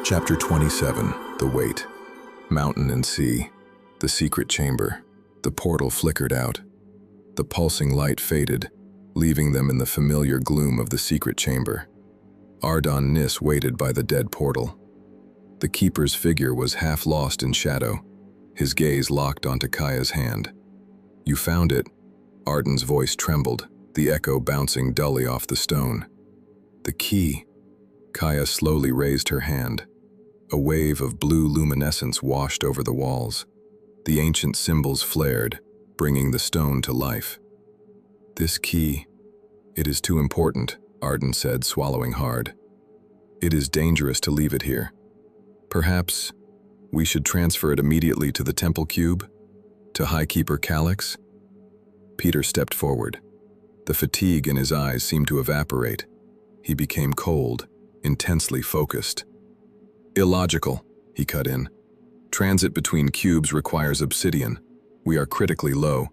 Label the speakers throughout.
Speaker 1: Chapter 27, The Wait. Mountain and sea. The secret chamber. The portal flickered out. The pulsing light faded, leaving them in the familiar gloom of the secret chamber. Ardon Nis waited by the dead portal. The keeper's figure was half lost in shadow, his gaze locked onto Kaya's hand. "You found it." Ardon's voice trembled, the echo bouncing dully off the stone. "The key." Kaya slowly raised her hand. A wave of blue luminescence washed over the walls. The ancient symbols flared, bringing the stone to life. "This key, it is too important," Ardon said, swallowing hard. "It is dangerous to leave it here. Perhaps we should transfer it immediately to the temple cube, to High Keeper Calyx." Peter stepped forward. The fatigue in his eyes seemed to evaporate. He became cold, intensely focused. "Illogical," he cut in. "Transit between cubes requires obsidian. We are critically low.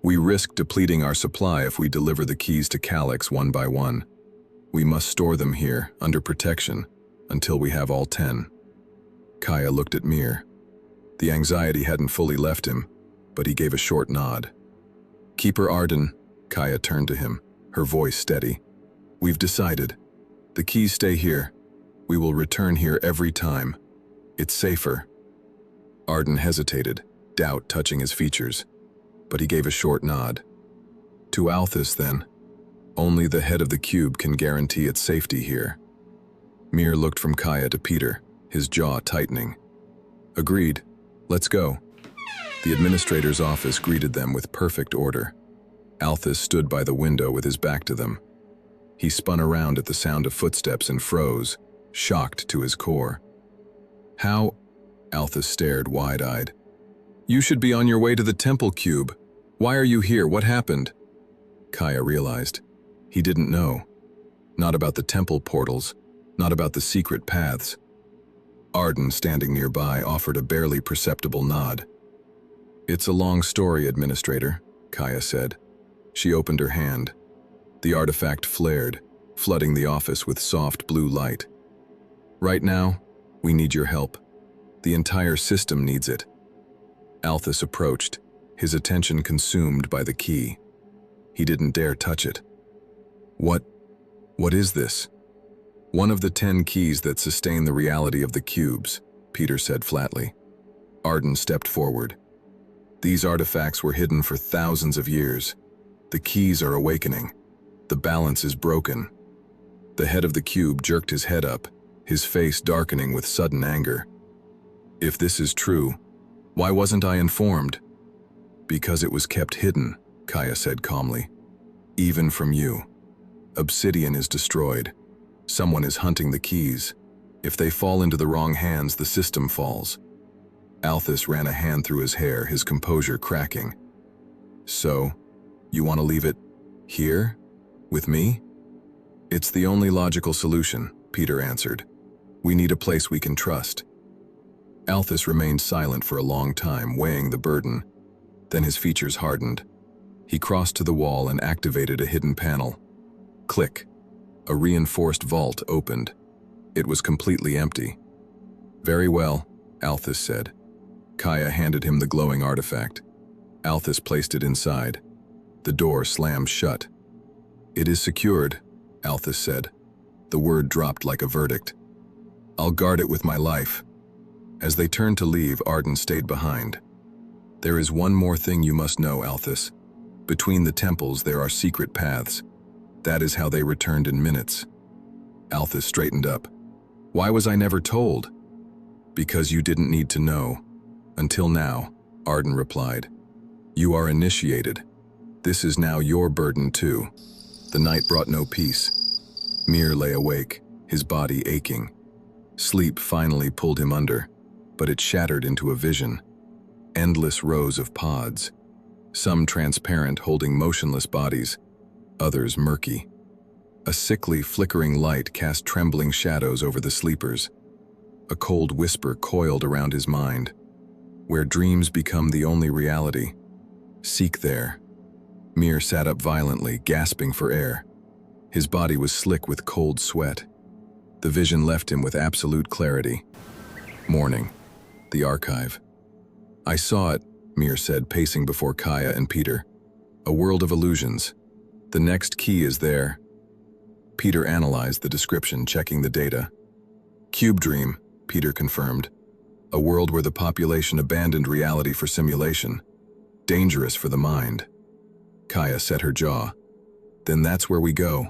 Speaker 1: We risk depleting our supply if we deliver the keys to Calyx one by one. We must store them here, under protection, until we have all 10. Kaya looked at Mir. The anxiety hadn't fully left him, but he gave a short nod. "Keeper Ardon," Kaya turned to him, her voice steady. "We've decided. The keys stay here. We will return here every time. It's safer." Ardon hesitated, doubt touching his features, but he gave a short nod. "To Althus, then. Only the head of the cube can guarantee its safety here." Mir looked from Kaya to Peter, his jaw tightening. "Agreed. Let's go." The administrator's office greeted them with perfect order. Althus stood by the window with his back to them. He spun around at the sound of footsteps and froze, shocked to his core. "How?" Althus stared wide-eyed. "You should be on your way to the temple cube. Why are you here? What happened?" Kaya realized. He didn't know. Not about the temple portals, not about the secret paths. Ardon, standing nearby, offered a barely perceptible nod. "It's a long story, Administrator," Kaya said. She opened her hand. The artifact flared, flooding the office with soft blue light. "Right now, we need your help. The entire system needs it." Althus approached, his attention consumed by the key. He didn't dare touch it. What is this?" "One of the 10 keys that sustain the reality of the cubes," Peter said flatly. Ardon stepped forward. "These artifacts were hidden for thousands of years. The keys are awakening. The balance is broken." The head of the cube jerked his head up, his face darkening with sudden anger. "If this is true, why wasn't I informed?" "Because it was kept hidden," Kaya said calmly. "Even from you. Obsidian is destroyed. Someone is hunting the keys. If they fall into the wrong hands, the system falls." Althus ran a hand through his hair, his composure cracking. "So, you want to leave it here? With me?" "It's the only logical solution," Peter answered. "We need a place we can trust." Althus remained silent for a long time, weighing the burden. Then his features hardened. He crossed to the wall and activated a hidden panel. Click. A reinforced vault opened. It was completely empty. "Very well," Althus said. Kaya handed him the glowing artifact. Althus placed it inside. The door slammed shut. "It is secured," Althus said. The word dropped like a verdict. "I'll guard it with my life." As they turned to leave, Ardon stayed behind. "There is one more thing you must know, Althus. Between the temples there are secret paths. That is how they returned in minutes." Althus straightened up. "Why was I never told?" "Because you didn't need to know. Until now," Ardon replied. "You are initiated. This is now your burden too." The night brought no peace. Mir lay awake, his body aching. Sleep finally pulled him under, but it shattered into a vision. Endless rows of pods, some transparent holding motionless bodies, others murky. A sickly, flickering light cast trembling shadows over the sleepers. A cold whisper coiled around his mind. "Where dreams become the only reality, seek there." Mir sat up violently, gasping for air. His body was slick with cold sweat. The vision left him with absolute clarity. Morning. The archive. I saw it, Mir said, pacing before Kaya and Peter. A world of illusions. The next key is there. Peter analyzed the description, checking the data. Cube dream, Peter confirmed. A world where the population abandoned reality for simulation. Dangerous for the mind. Kaya set her jaw. Then that's where we go.